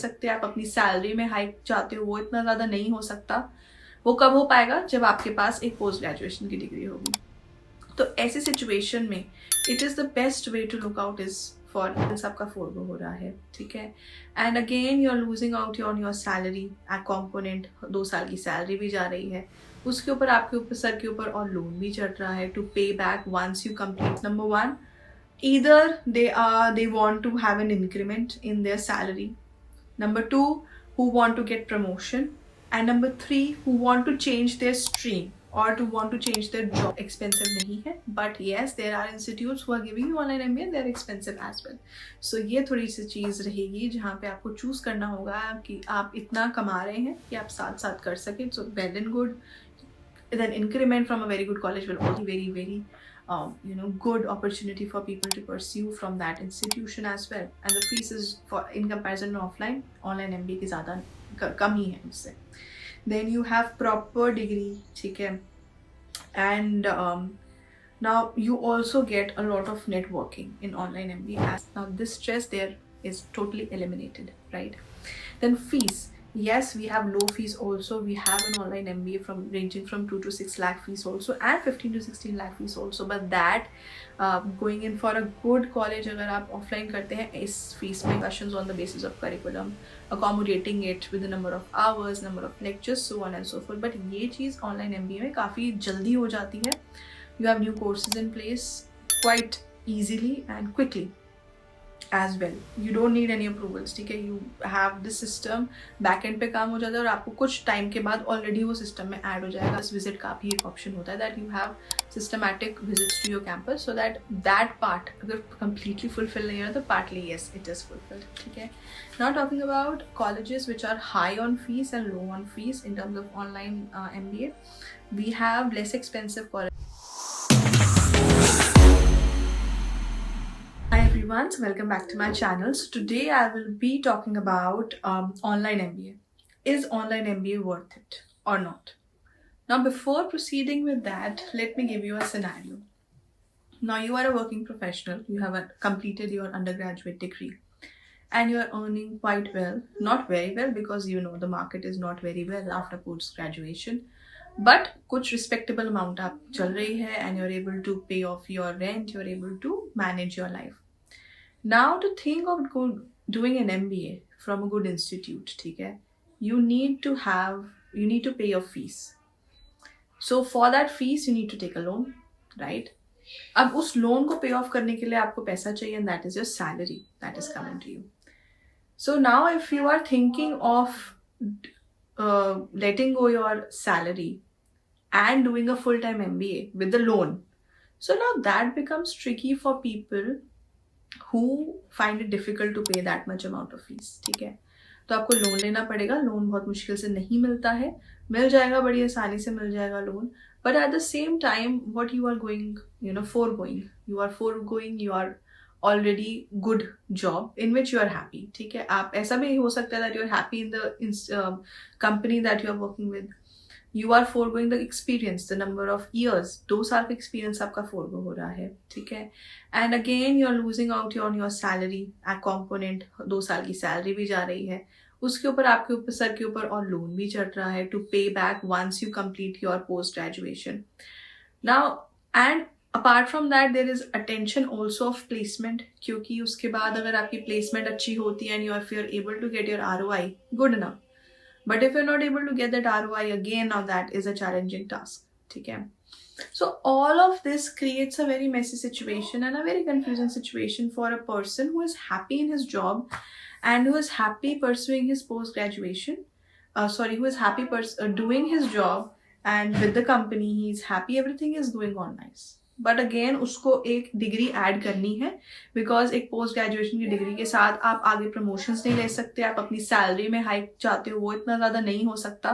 सकते, आप अपनी सैलरी में हाइक चाहते हो, वो इतना ज़्यादा नहीं हो सकता। वो कब हो पाएगा? जब आपके पास एक पोस्ट ग्रेजुएशन की डिग्री होगी। तो ऐसी सिचुएशन में it is the best way to look out is for सबका फोरगो हो रहा है, ठीक है। And again you are losing out on your salary component, 2 साल की सैलरी भी जा रही है, उसके ऊपर आपके ऊपर सर के ऊपर और लोन भी चढ़ रहा है to pay back once you complete. Number one, either they want to have an increment in their salary, number two who want to get promotion, and number three who want to change their stream or to want to change their job. Expensive नहीं है, but yes there are institutes who are giving you online MBA, they are expensive as well. So ये थोड़ी सी चीज़ रहेगी जहाँ पे आपको choose करना होगा कि आप इतना कमा रहे हैं कि आप साथ साथ कर सकें। So well and good, then increment from a very good college will also be very good opportunity for people to pursue from that institution as well, and the fees is for in comparison to online MBA की ज़्यादा कम ही है उससे। then you have proper degree, ठीक है, and now you also get a lot of networking in online MBA. Now this stress there is totally eliminated, right? Then fees, yes we have low fees also, we have an online MBA from ranging from 2 to 6 lakh fees also, and 15 to 16 lakh fees also, but that going in for a good college अगर आप offline करते हैं इस fees में questions on the basis of curriculum, accommodating it with the number of hours, number of lectures, so on and so forth, but ये चीज़ online MBA में काफ़ी जल्दी हो जाती है। you have new courses in place quite easily and quickly as well, you don't need any approvals, ठीक है, you have this system, back end पे काम हो जाता है और आपको कुछ टाइम के बाद ऑलरेडी वो सिस्टम में ऐड हो जाएगा। इस विजिट का भी एक ऑप्शन होता है that you have systematic visits to your campus, so that part अगर कम्प्लीटली फुलफिल नहीं है तो partly yes it is fulfilled, ठीक है। Now talking about colleges which are high on fees and low on fees in terms of online MBA, we have less expensive college. Hi everyone, so welcome back to my channel. So today I will be talking about online MBA. Is online MBA worth it or not? Now before proceeding with that, let me give you a scenario. Now you are a working professional, you have completed your undergraduate degree and you are earning quite well, not very well because you know the market is not very well after post graduation, but कुछ respectable amount आप चल रही है and you're able to pay off your rent, you're able to manage your life. Now to think of doing an MBA from a good institute, ठीक है, you need to pay your fees. So for that fees you need to take a loan, right? अब उस loan को पे of करने के लिए आपको पैसा चाहिए and that is your salary that is coming to you. So now if you are thinking of letting go your salary and doing a full-time MBA with the loan, so now that becomes tricky for people who find it difficult to pay that much amount of fees, ठीक है। तो आपको loan लेना पड़ेगा, loan बहुत मुश्किल से नहीं मिलता है, मिल जाएगा, बड़ी आसानी से मिल जाएगा loan, but at the same time what you are foregoing your already good job in which you are happy, ठीक है। आप ऐसा भी हो सकता है that you are happy in the company that you are working with, you are foregoing the experience, the number of years, 2 साल का experience आपका forego हो रहा है, ठीक है। and again you are losing out on your salary component, 2 साल की सैलरी भी जा रही है, उसके ऊपर आपके ऊपर सर के ऊपर और लोन भी चढ़ रहा है to pay back once you complete your post graduation. now and apart from that there is attention also of placement, क्योंकि उसके बाद अगर आपकी placement अच्छी होती है and if you are able to get your ROI good enough, but if you're not able to get that ROI again, now that is a challenging task, ठीक है। So all of this creates a very messy situation and a very confusing situation for a person who is happy in his job and who is happy pursuing his post graduation, who is happy doing his job and with the company he is happy, everything is going on nice, but again उसको एक degree add करनी है because एक post graduation की degree के साथ आप आगे प्रमोशंस नहीं ले सकते, आप अपनी सैलरी में हाइक चाहते हो, वो इतना ज़्यादा नहीं हो सकता।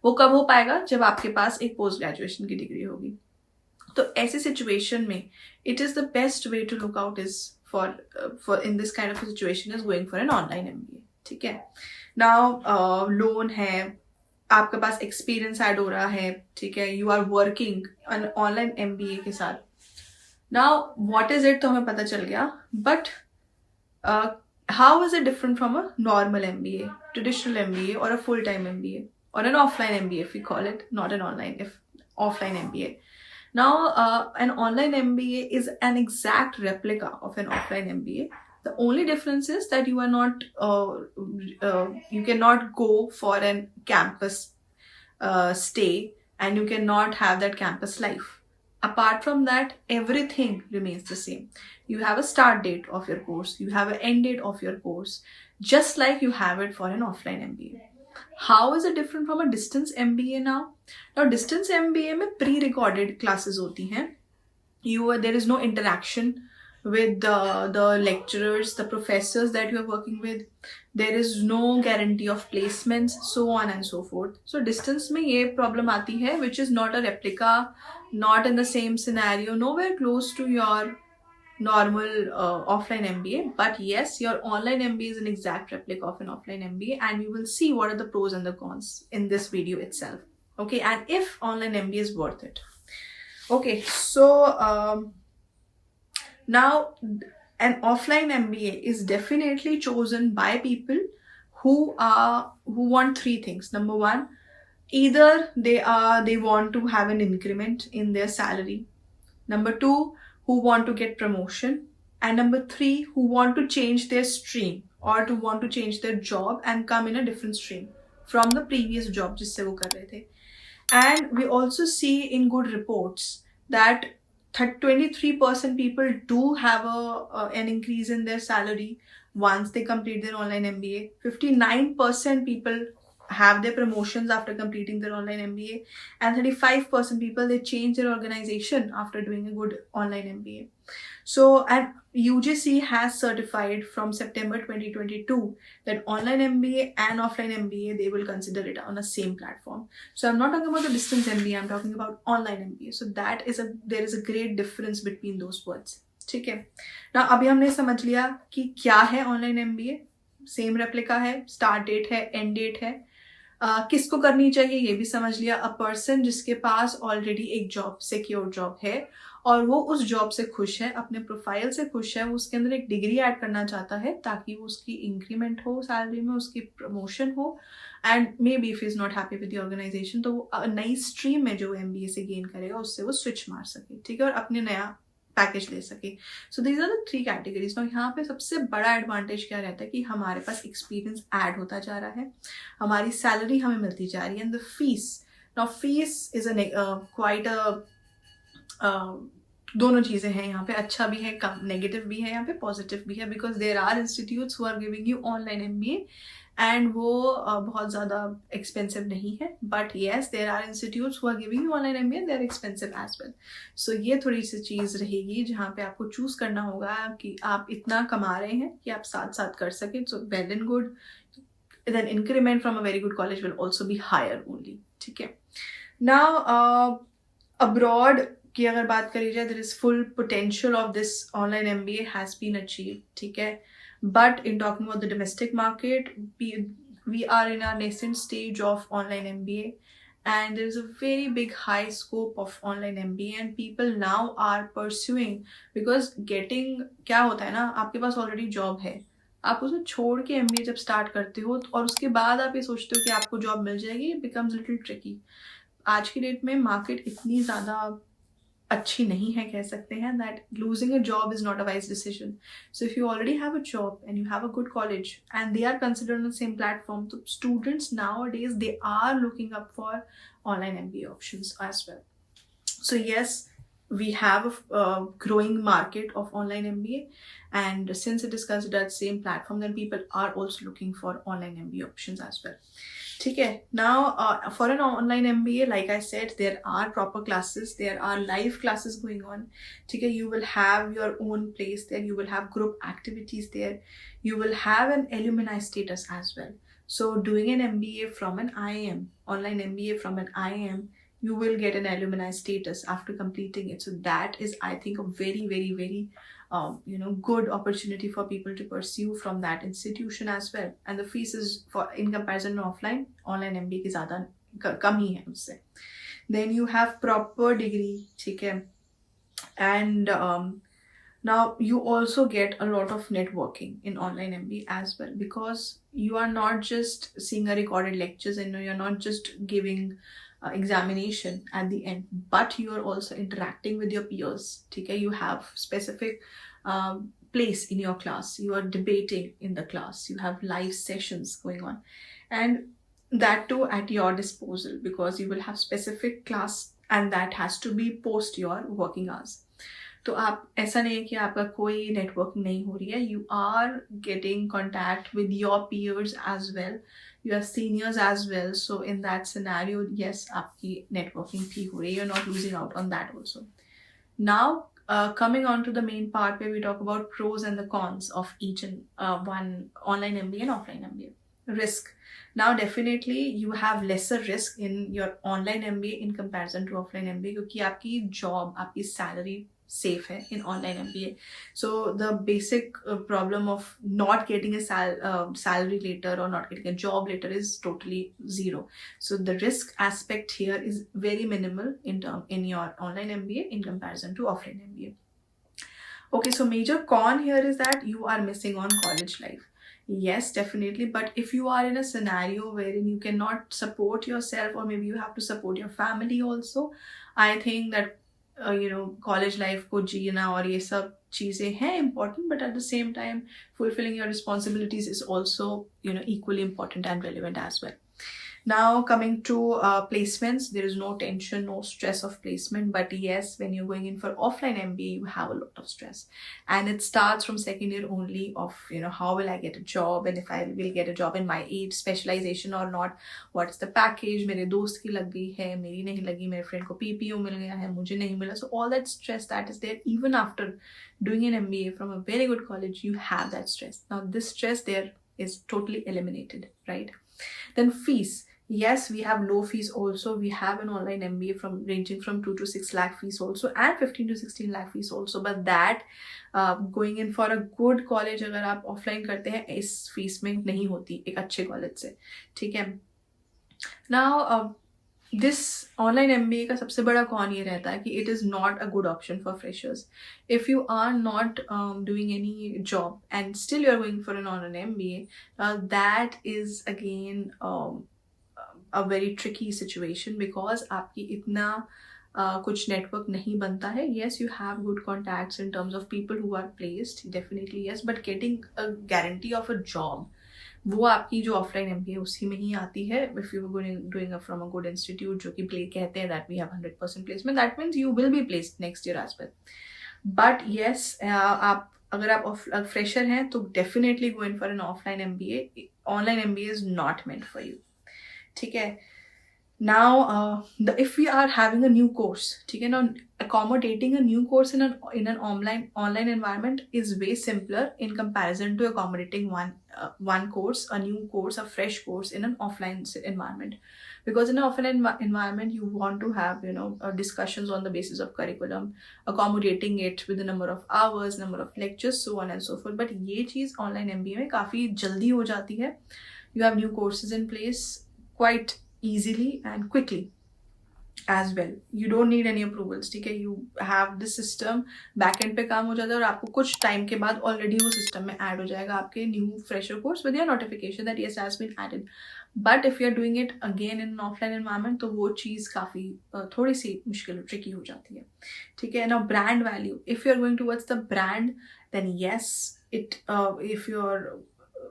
वो कब हो पाएगा? जब आपके पास एक पोस्ट ग्रेजुएशन की डिग्री होगी। तो ऐसी सिचुएशन में it is the best way to look out is for in this kind of situation is going for an online MBA, ठीक है। नाउ लोन है, आपके पास एक्सपीरियंस ऐड हो रहा है, ठीक है, you are working online MBA के साथ। नाउ व्हाट इज इट तो हमें पता चल गया, but How is it different from a normal MBA, traditional MBA, or a full-time MBA, or an offline MBA if we call it, not an online, if offline MBA. Now, an online MBA is an exact replica of an offline MBA. The only difference is that you are not, you cannot go for an campus stay, and you cannot have that campus life. Apart from that, everything remains the same. You have a start date of your course, you have an end date of your course, just like you have it for an offline MBA. How is it different from a distance MBA now? Now, distance MBA में pre-recorded classes होती हैं. There is no interaction with the lecturers, the professors that you are working with. There is no guarantee of placements, so on and so forth. So distance में ये problem आती है, which is not a replica, not in the same scenario, nowhere close to your normal offline MBA. But yes, your online MBA is an exact replica of an offline MBA, and we will see what are the pros and the cons in this video itself. Okay, and if online MBA is worth it. Okay, so now an offline MBA is definitely chosen by people who want three things. Number one, either they want to have an increment in their salary. Number two, who want to get promotion. And number three, who want to change their stream or to want to change their job and come in a different stream from the previous job जिससे वो कर रहे थे. And we also see in good reports that 23% people do have an increase in their salary once they complete their online MBA. 59% people have their promotions after completing their online MBA, and 35% people, they change their organization after doing a good online MBA. So, and UGC has certified from September 2022 that online MBA and offline MBA, they will consider it on the same platform. So I'm not talking about the distance MBA, I'm talking about online MBA. So there is a great difference between those words. ठीक है ना. अभी हमने समझ लिया कि क्या है ऑनलाइन MBA. सेम रेप्लिका है, स्टार्ट डेट है, एंड डेट है. किसको करनी चाहिए ये भी समझ लिया. अ पर्सन जिसके पास ऑलरेडी एक जॉब, सिक्योर जॉब है और वो उस जॉब से खुश है, अपने प्रोफाइल से खुश है, वो उसके अंदर एक डिग्री ऐड करना चाहता है ताकि वो उसकी इंक्रीमेंट हो सैलरी में, उसकी प्रमोशन हो, and may be if is not happy with the organisation तो वो नई स्ट्रीम में जो MBA से गेन करेगा उससे वो स्विच मार सके, ठीक है, और अपने नया पैकेज ले सके. So these are the three categories. ना यहाँ पे सबसे बड़ा एडवांटेज क्या रहता है कि हमारे पास एक्सपीरियंस ऐड होता जा रहा है, हमारी सैलरी हमें मिलती जा रही है, and the fees. Now fees is quite दोनों चीजें हैं यहाँ पे. अच्छा भी है, कम नेगेटिव भी है, यहाँ पे पॉजिटिव भी है, because there are institutes who are giving you online MBA and वो बहुत ज़्यादा एक्सपेंसिव नहीं है. But yes, there are institutes who are giving you online MBA, they are expensive as well. So ये थोड़ी सी चीज़ रहेगी जहाँ पे आपको चूज करना होगा कि आप इतना कमा रहे हैं कि आप साथ साथ कर सकें. So well and good. Then increment from a very good college will also be higher only. ठीक है. नाउ अब्रॉड की अगर बात करी जाए, there is full potential of this online MBA has been achieve. ठीक है. But in talking about the domestic market, we are in our nascent stage of online MBA, and there is a very big high scope of online MBA, and people now are pursuing, because getting क्या होता है ना, आपके पास already job है, आप उसे छोड़ के MBA जब स्टार्ट करते हो और उसके बाद आप ये सोचते हो कि आपको जॉब मिल जाएगी, it becomes little tricky. आज की डेट में मार्केट इतनी ज़्यादा अच्छी नहीं है, कह सकते हैं, that losing a job is not a wise decision. So if you already have a job and you have a good college and they are considered on the same platform, so students nowadays, they are looking up for online MBA options as well. So yes, we have a growing market of online MBA, and since it is considered same platform, then people are also looking for online MBA options as well. ठीक है. Now for an online MBA, like I said, there are proper classes, there are live classes going on. ठीक है. You will have your own place there, you will have group activities there, you will have an alumni status as well. So doing an MBA from an IIM, online MBA from an IIM, you will get an alumni status after completing it. So that is, I think, a very, very, very good opportunity for people to pursue from that institution as well. And the fees is, for in comparison to online MBA की ज़्यादा कम ही है उससे. Then you have proper degree, ठीक है. And Now, you also get a lot of networking in online MBA as well, because you are not just seeing a recorded lectures and you're not just giving examination at the end, but you are also interacting with your peers. Okay, you have specific place in your class, you are debating in the class, you have live sessions going on, and that too at your disposal, because you will have specific class and that has to be post your working hours. तो आप ऐसा नहीं है कि आपका कोई networking नहीं हो रही है, you are getting contact with your peers as well, your seniors as well. So in that scenario, yes, आपकी नेटवर्किंग ठीक हो रही है, you are not losing out on that also. Now, coming on to the main part where we talk about pros and the cons of each and one online MBA and offline MBA. Risk. Now, definitely you have lesser risk in your online MBA in comparison to offline MBA, क्योंकि आपकी job, आपकी salary safe है in online MBA. So the basic problem of not getting a salary later or not getting a job later is totally zero. So the risk aspect here is very minimal in your online MBA in comparison to offline MBA. Okay, so major con here is that you are missing on college life. Yes, definitely. But if you are in a scenario wherein you cannot support yourself, or maybe you have to support your family also, I think that college life को जीना और ये सब चीज़ें हैं important, but at the same time fulfilling your responsibilities is also equally important and relevant as well. Now, coming to placements, there is no tension, no stress of placement. But yes, when you're going in for offline MBA, you have a lot of stress, and it starts from second year only of how will I get a job, and if I will get a job in my age, specialization or not, what's the package, मेरे दोस्त की लग गई है, मेरी नहीं लगी, मेरे friend को PPO मिल गया है, मुझे नहीं मिला. So all that stress that is there, even after doing an MBA from a very good college, you have that stress. Now, this stress there is totally eliminated, right? Then fees. Yes, we have low fees also. We have an online MBA ranging from 2 to 6 lakh fees also, and 15 to 16 lakh fees also. But that going in for a good college, अगर आप offline करते हैं, इस fees में नहीं होती एक अच्छे college से. ठीक है. Now, this online MBA का सबसे बड़ा कॉन ये रहता है कि it is not a good option for freshers. If you are not doing any job and still you are going for an online MBA, that is again a very tricky situation, because आपकी इतना कुछ network नहीं बनता है. Yes, you have good contacts in terms of people who are placed, definitely yes, but getting a guarantee of a job, वो आपकी जो offline MBA उसी में ही आती है. If you doing from a good institute जो कि कहते हैं that we have 100% placement, that means you will be placed next year as well. But yes, आप अगर आप फ्रेशर हैं तो definitely go in for an offline MBA. Online MBA is not meant for you. ठीक है. Now, if we are having a new course, ठीक है, now accommodating a new course in an online environment is way simpler in comparison to accommodating one course, a new course, a fresh course in an offline environment. Because in an offline environment, you want to have discussions on the basis of curriculum, accommodating it with the number of hours, number of lectures, so on and so forth. But ये चीज़ online MBA में काफ़ी जल्दी हो जाती है. You have new courses in place quite easily and quickly as well. You don't need any approvals. ठीक है. You have this system, backend पे काम हो जाता है और आपको कुछ टाइम के बाद ऑलरेडी वो सिस्टम में ऐड हो जाएगा आपके new fresher course with your notification that yes has been added. But if you are doing it again in offline environment, तो वो चीज़ काफ़ी थोड़ी सी मुश्किल ट्रिकी हो जाती है. ठीक है. Now, brand value. If you are going towards the brand, then yes, it if you are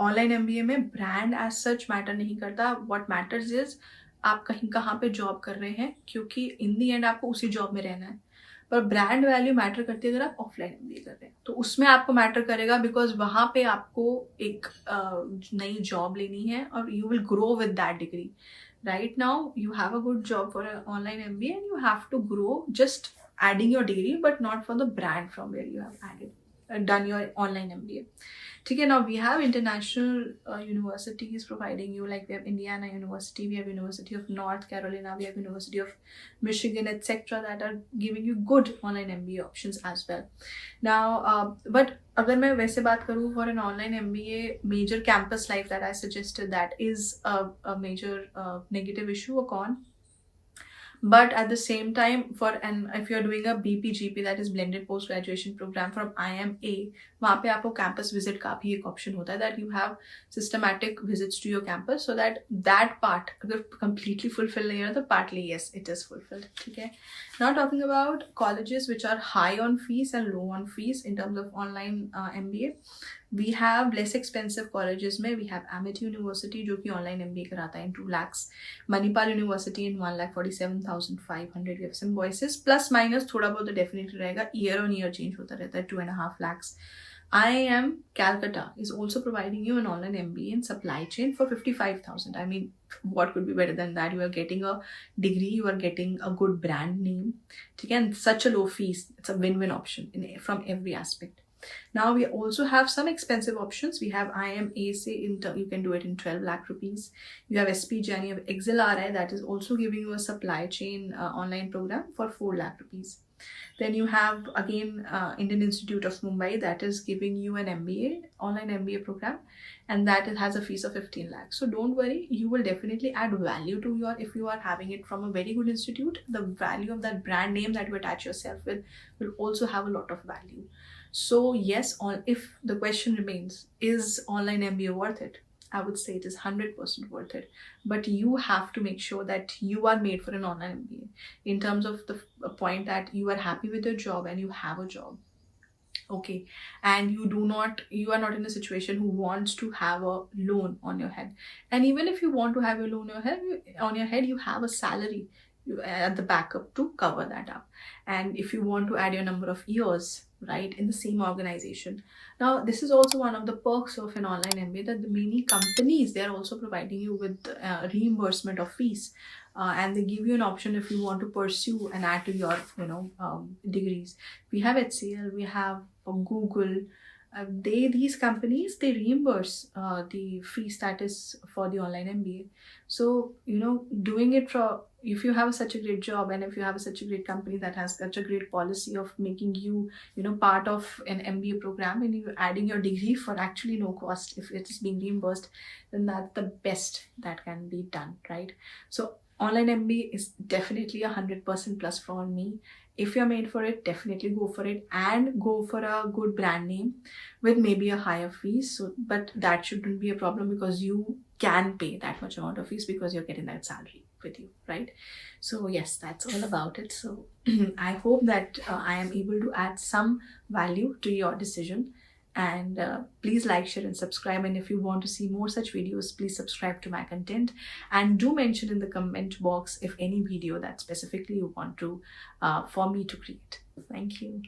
online MBA में ब्रांड एज सच मैटर नहीं करता. व्हाट मैटर्स इज आप कहीं कहाँ पे जॉब कर रहे हैं, क्योंकि इन दी एंड आपको उसी जॉब में रहना है. पर ब्रांड वैल्यू मैटर करती है अगर आप ऑफलाइन MBA कर रहे हैं, तो उसमें आपको मैटर करेगा, बिकॉज वहाँ पे आपको एक नई जॉब लेनी है और you will grow with that degree. Right now you have a good job for online MBA and you have to grow just adding your degree, but not for the brand from where you have added done your online MBA. ठीक है. Now we have international universities providing you, like we have Indiana University, we have University of North Carolina, we have University of Michigan, etc. that are giving you good online MBA options as well. Now, but अगर मैं वैसे बात करूँ for an online MBA, major campus life that I suggested, that is a major negative issue or con. But at the same time, if you're doing a BPGP, that is blended post graduation program from IMA, वहाँ पे आपको campus visit का भी एक option होता है, that you have systematic visits to your campus, so that part अगर completely fulfill नहीं है तो partly yes it is fulfilled. ठीक है. Now talking about colleges which are high on fees and low on fees in terms of online MBA. We have less expensive colleges में we have Amit University जो कि online MBA कराता है in 2 lakhs, Manipal University in 1,47,500. We have symbiosis plus minus थोड़ा बहुत तो definitely रहेगा, year on year change होता रहता है, 2.5 lakhs. IIM Calcutta is also providing you an online MBA in supply chain for 55,000. I mean, what could be better than that? You are getting a degree, you are getting a good brand name, and such a low fees. It's a win-win option from every aspect. Now we also have some expensive options. We have IMAC, you can do it in 12 lakh rupees. You have SPGN, you have XLRI, that is also giving you a supply chain online program for 4 lakh rupees. Then you have again Indian Institute of Mumbai, that is giving you an MBA, online MBA program, and that it has a fees of 15 lakhs. So don't worry, you will definitely add value to if you are having it from a very good institute, the value of that brand name that you attach yourself with will also have a lot of value. So yes, if the question remains, is online MBA worth it? I would say it is 100% worth it. But you have to make sure that you are made for an online MBA in terms of the point that you are happy with your job and you have a job. Okay, and you are not in a situation who wants to have a loan on your head. And even if you want to have a loan on your head, you have a salary at the backup to cover that up. And if you want to add your number of years, right, in the same organization. Now, this is also one of the perks of an online MBA, that the many companies, they are also providing you with reimbursement of fees. And they give you an option if you want to pursue and add to your degrees. We have HCL, we have Google. These companies, they reimburse the fees that is for the online MBA. So doing it if you have such a great job, and if you have such a great company that has such a great policy of making you part of an MBA program, and you're adding your degree for actually no cost, if it is being reimbursed, then that's the best that can be done, right? So online MBA is definitely 100% plus for me. If you're made for it, definitely go for it, and go for a good brand name with maybe a higher fees. But that shouldn't be a problem, because you can pay that much amount of fees because you're getting that salary with you, right? So yes, that's all about it. So I hope that I am able to add some value to your decision. And please like, share and subscribe, and if you want to see more such videos, please subscribe to my content, and do mention in the comment box if any video that specifically you want to for me to create. Thank you.